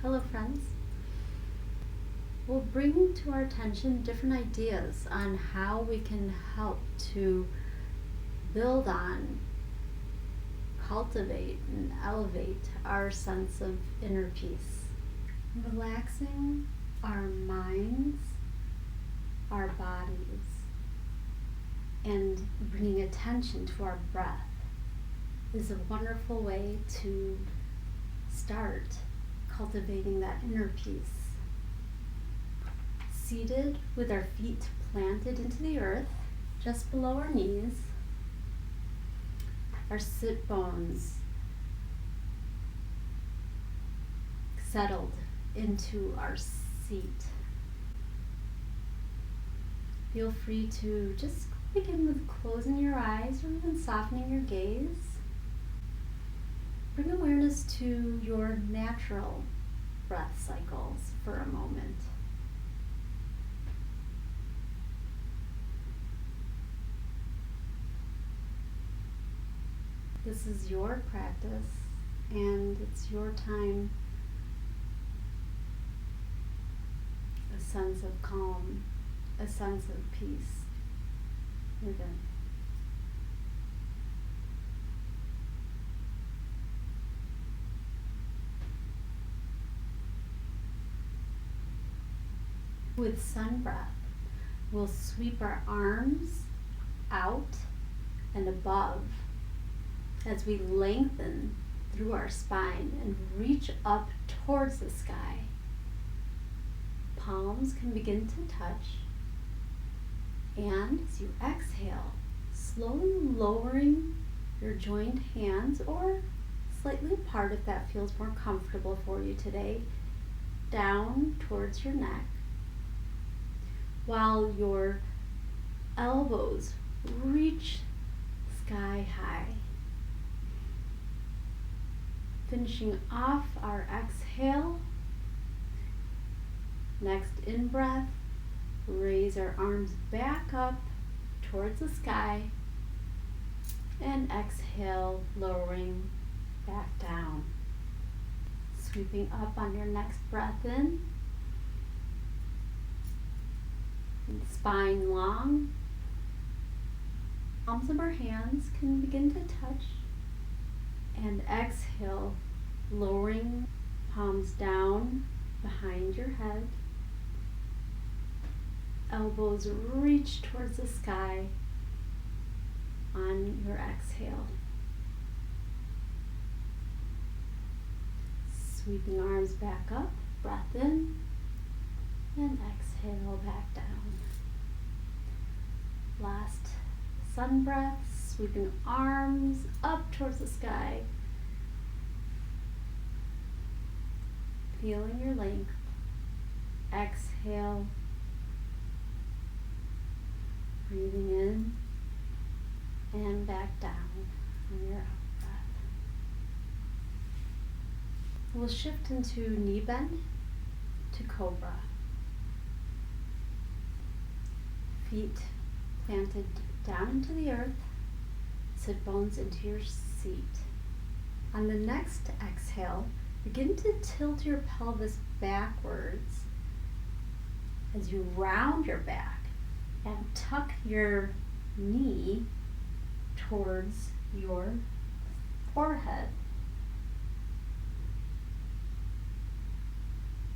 Hello friends. We'll bring to our attention different ideas on how we can help to build on, cultivate, and elevate our sense of inner peace. Relaxing our minds, our bodies, and bringing attention to our breath is a wonderful way to start cultivating that inner peace. Seated with our feet planted into the earth, just below our knees, our sit bones settled into our seat. Feel free to just begin with closing your eyes or even softening your gaze. Bring awareness to your natural breath cycles for a moment. This is your practice, and it's your time. A sense of calm, a sense of peace within. With sun breath, we'll sweep our arms out and above as we lengthen through our spine and reach up towards the sky. Palms can begin to touch, and as you exhale, slowly lowering your joined hands or slightly apart if that feels more comfortable for you today, down towards your neck, while your elbows reach sky high. Finishing off our exhale. Next in breath, raise our arms back up towards the sky, and exhale, lowering back down. Sweeping up on your next breath in. Spine long. Palms of our hands can begin to touch. And exhale, lowering palms down behind your head. Elbows reach towards the sky on your exhale. Sweeping arms back up, breath in, and exhale back down. Last sun breath, sweeping arms up towards the sky. Feeling your length. Exhale. Breathing in and back down on your out breath. We'll shift into knee bend to Cobra. Feet planted down into the earth, sit bones into your seat. On the next exhale, begin to tilt your pelvis backwards as you round your back and tuck your knee towards your forehead.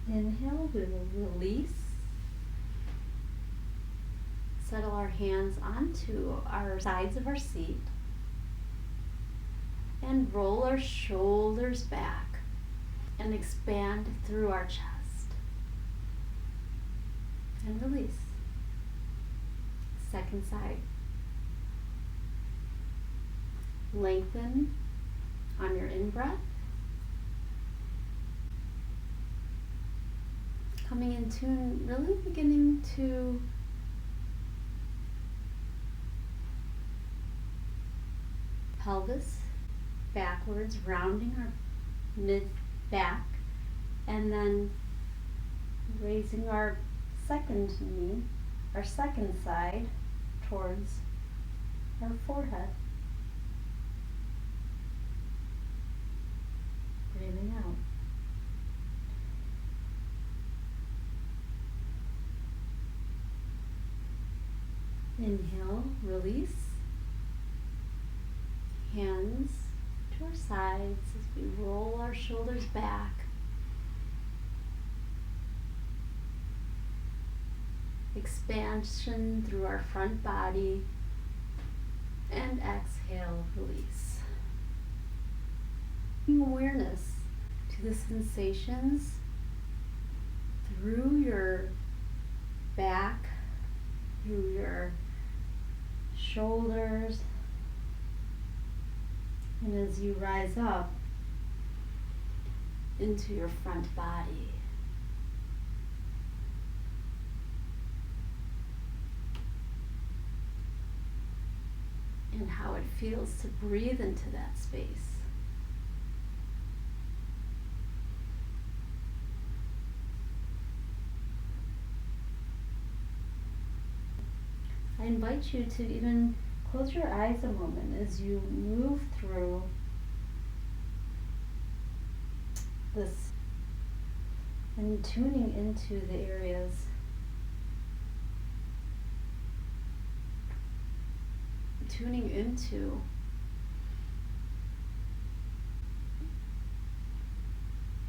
Inhale, we will release. Settle our hands onto our sides of our seat and roll our shoulders back and expand through our chest. And release. Second side. Lengthen on your in-breath. Coming in tune, really beginning to pelvis backwards, rounding our mid back, and then raising our second knee, our second side, towards our forehead. Breathing out. Inhale, release. Hands to our sides as we roll our shoulders back. Expansion through our front body. And exhale, release. Bring awareness to the sensations through your back, through your shoulders, and as you rise up into your front body. And how it feels to breathe into that space. I invite you to even close your eyes a moment as you move through this and tuning into the areas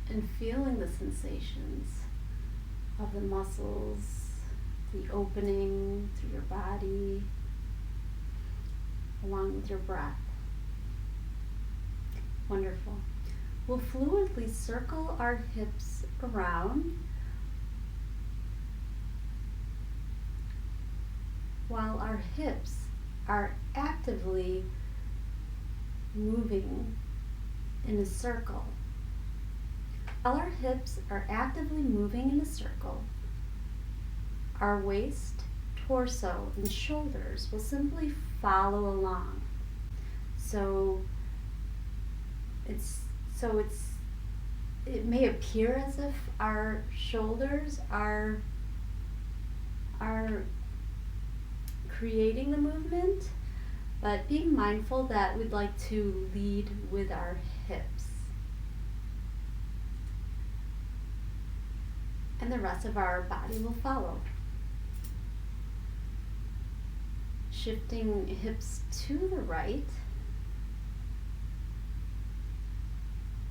and feeling the sensations of the muscles, the opening through your body, along with your breath. Wonderful. We'll fluidly circle our hips around while our hips are actively moving in a circle. While our hips are actively moving in a circle, our waist, torso, and shoulders will simply follow along. It may appear as if our shoulders are creating the movement, but being mindful that we'd like to lead with our hips. And the rest of our body will follow. Shifting hips to the right,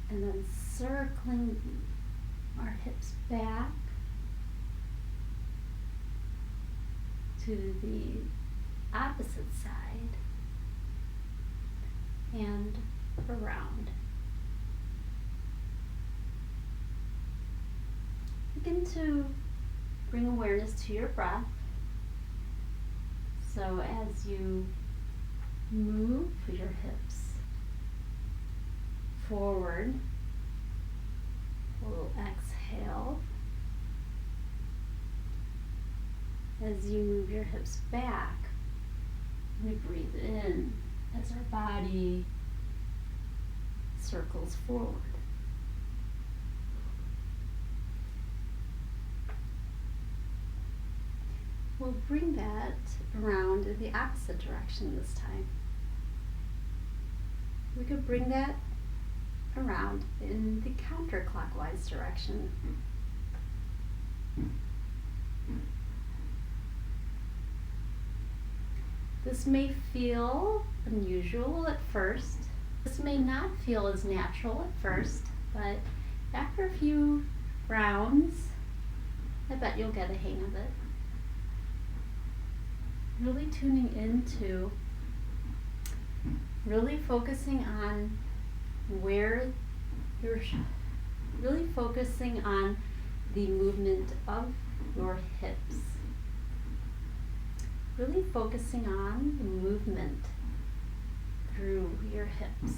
and then circling our hips back to the opposite side and around. Begin to bring awareness to your breath. So as you move your hips forward, we'll exhale. As you move your hips back, we breathe in as our body circles forward. We'll bring that around in the opposite direction this time. We could bring that around in the counterclockwise direction. This may feel unusual at first. This may not feel as natural at first, but after a few rounds, I bet you'll get a hang of it. Really tuning into, really focusing on where you're, really focusing on the movement of your hips. Really focusing on the movement through your hips.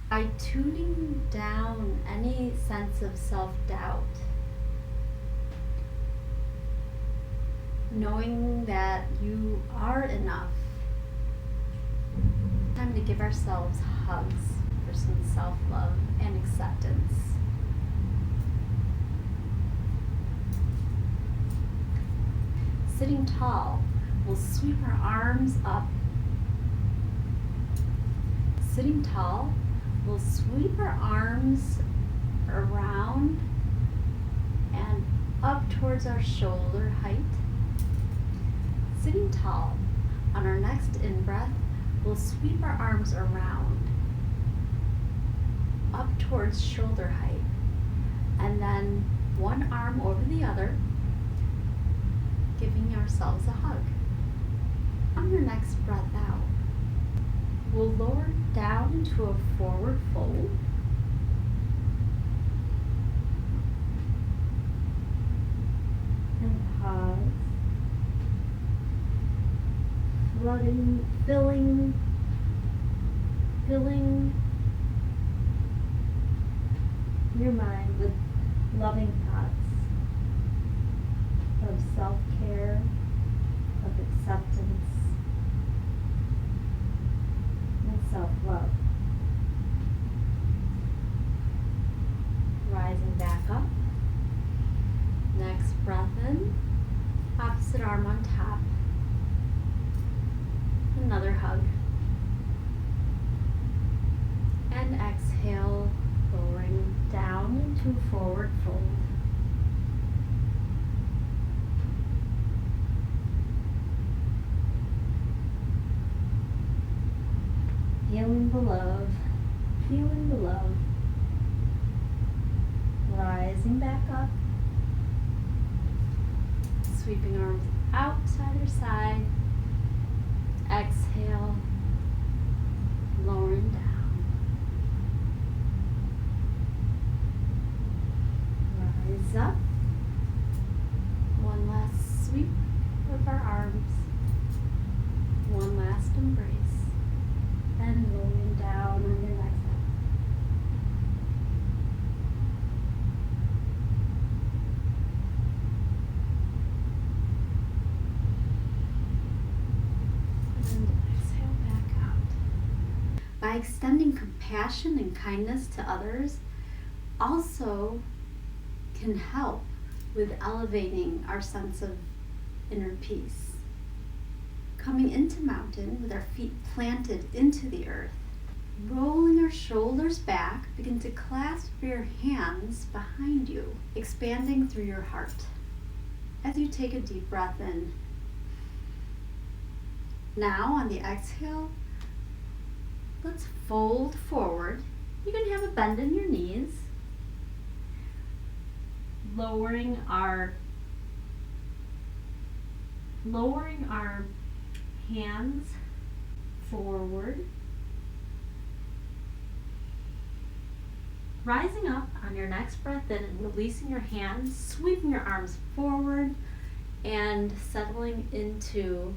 By tuning down any sense of self-doubt, knowing that you are enough, time to give ourselves hugs for some self-love and acceptance. Sitting tall, we'll sweep our arms up. Sitting tall, we'll sweep our arms around and up towards our shoulder height. Sitting tall. On our next in-breath, we'll sweep our arms around, up towards shoulder height, and then one arm over the other, giving ourselves a hug. On your next breath out, we'll lower down into a forward fold. And pause. Filling your mind with loving thoughts of self-care, of acceptance, and self-love. Rising back up. Next breath in, opposite arm on top. Another hug. And exhale, lowering down into forward fold. Feeling the love, feeling the love. Rising back up. Sweeping arms out to either side. Exhale, lowering down. Rise up. One last sweep of our arms. One last embrace. And lowering down on your next step. And exhale back out. By extending compassion and kindness to others, also can help with elevating our sense of inner peace. Coming into mountain with our feet planted into the earth. Rolling our shoulders back, begin to clasp your hands behind you, expanding through your heart. As you take a deep breath in. Now on the exhale, let's fold forward. You can have a bend in your knees. Lowering our hands forward. Rising up on your next breath in and releasing your hands, sweeping your arms forward and settling into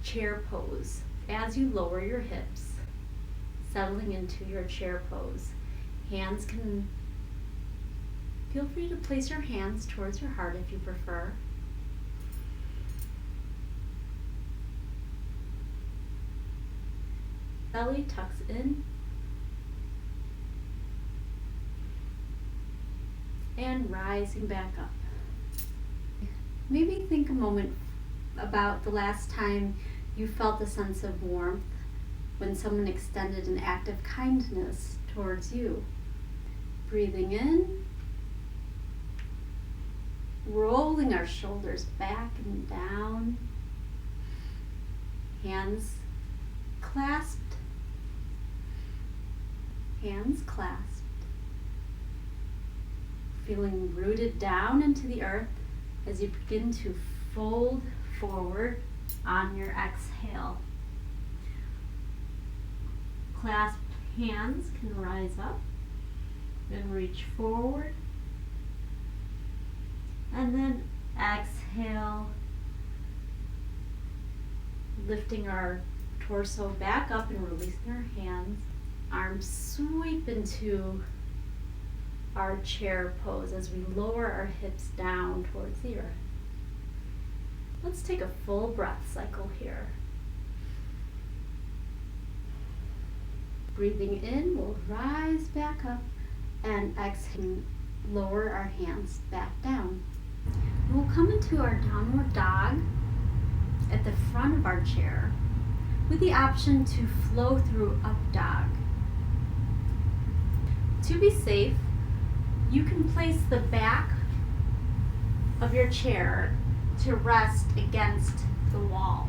chair pose as you lower your hips, settling into your chair pose. Feel free to place your hands towards your heart if you prefer. Belly tucks in and rising back up. Maybe think a moment about the last time you felt a sense of warmth when someone extended an act of kindness towards you. Breathing in, rolling our shoulders back and down, hands clasped. Hands clasped, feeling rooted down into the earth as you begin to fold forward on your exhale. Clasped hands can rise up and reach forward, and then exhale, lifting our torso back up and releasing our hands. Arms sweep into our chair pose as we lower our hips down towards the earth. Let's take a full breath cycle here. Breathing in, we'll rise back up and exhale, lower our hands back down. We'll come into our downward dog at the front of our chair with the option to flow through up dog. To be safe, you can place the back of your chair to rest against the wall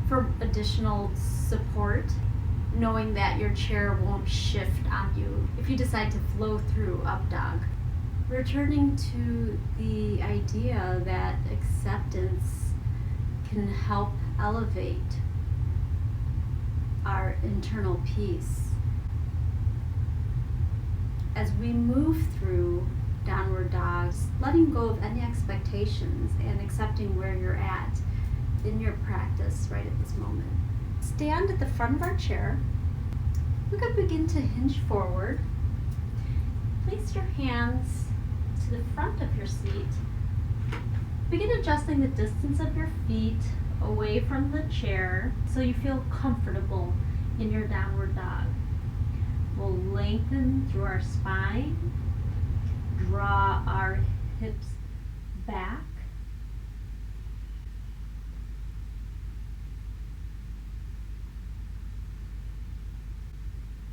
for additional support, knowing that your chair won't shift on you if you decide to flow through up dog. Returning to the idea that acceptance can help elevate our internal peace. As we move through downward dogs, letting go of any expectations and accepting where you're at in your practice right at this moment. Stand at the front of our chair. We could begin to hinge forward. Place your hands to the front of your seat. Begin adjusting the distance of your feet away from the chair so you feel comfortable in your downward dog. We'll lengthen through our spine, draw our hips back,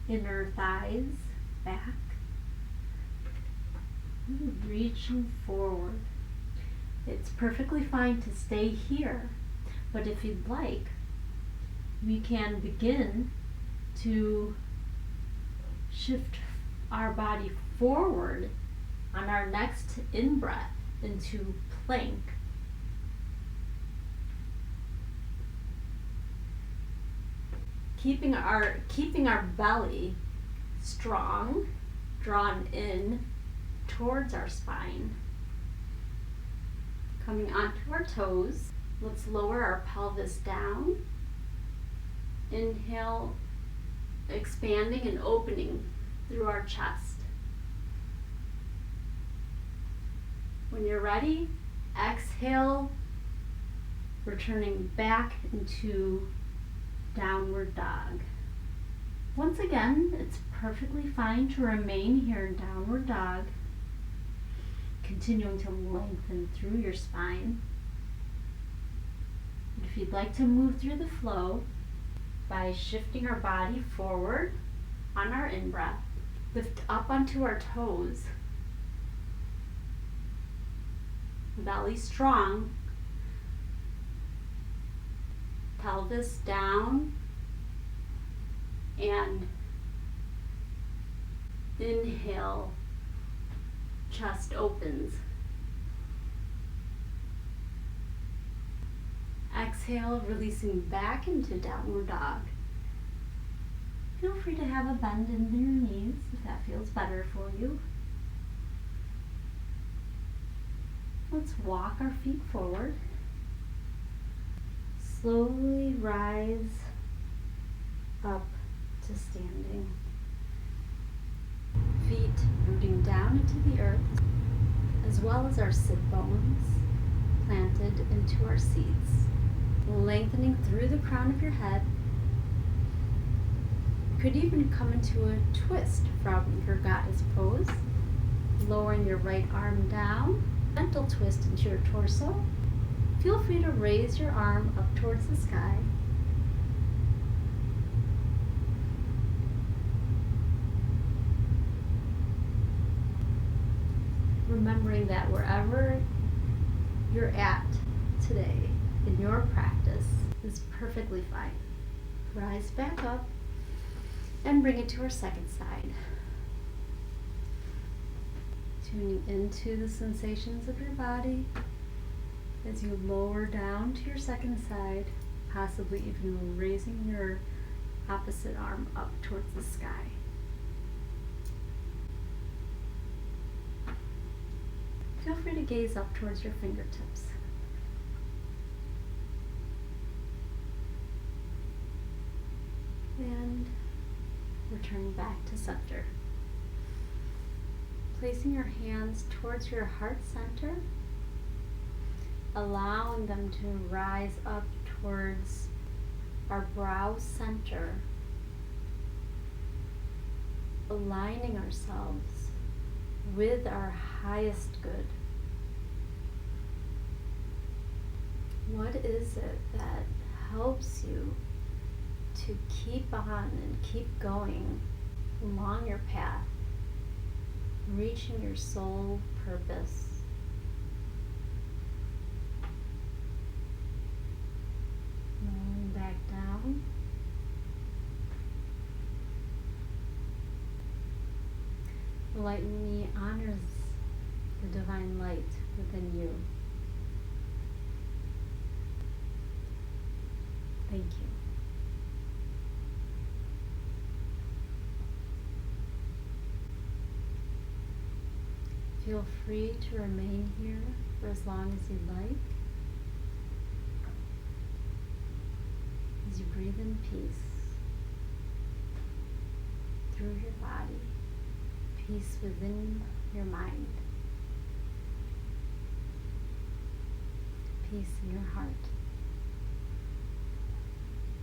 inner thighs back, reaching forward. It's perfectly fine to stay here, but if you'd like, we can begin to shift our body forward on our next in-breath into plank. Keeping our belly strong, drawn in towards our spine. Coming onto our toes, let's lower our pelvis down. Inhale, expanding and opening through our chest. When you're ready, exhale, returning back into downward dog. Once again, it's perfectly fine to remain here in downward dog, continuing to lengthen through your spine. If you'd like to move through the flow by shifting our body forward on our in-breath, lift up onto our toes, belly strong, pelvis down, and inhale, chest opens. Exhale, releasing back into downward dog. Feel free to have a bend in your knees if that feels better for you. Let's walk our feet forward. Slowly rise up to standing. Feet rooting down into the earth, as well as our sit bones planted into our seats. Lengthening through the crown of your head. You could even come into a twist from your goddess pose, lowering your right arm down, gentle twist into your torso. Feel free to raise your arm up towards the sky. Remembering that wherever you're at today in your practice is perfectly fine. Rise back up and bring it to our second side. Tuning into the sensations of your body as you lower down to your second side, possibly even raising your opposite arm up towards the sky. Feel free to gaze up towards your fingertips. And returning back to center. Placing your hands towards your heart center, allowing them to rise up towards our brow center, aligning ourselves with our highest good. What is it that helps you to keep on and keep going along your path reaching your soul purpose. Rolling back down. The light in me honors the divine light within you. Thank you. Feel free to remain here for as long as you'd like. As you breathe in peace through your body, peace within your mind, peace in your heart.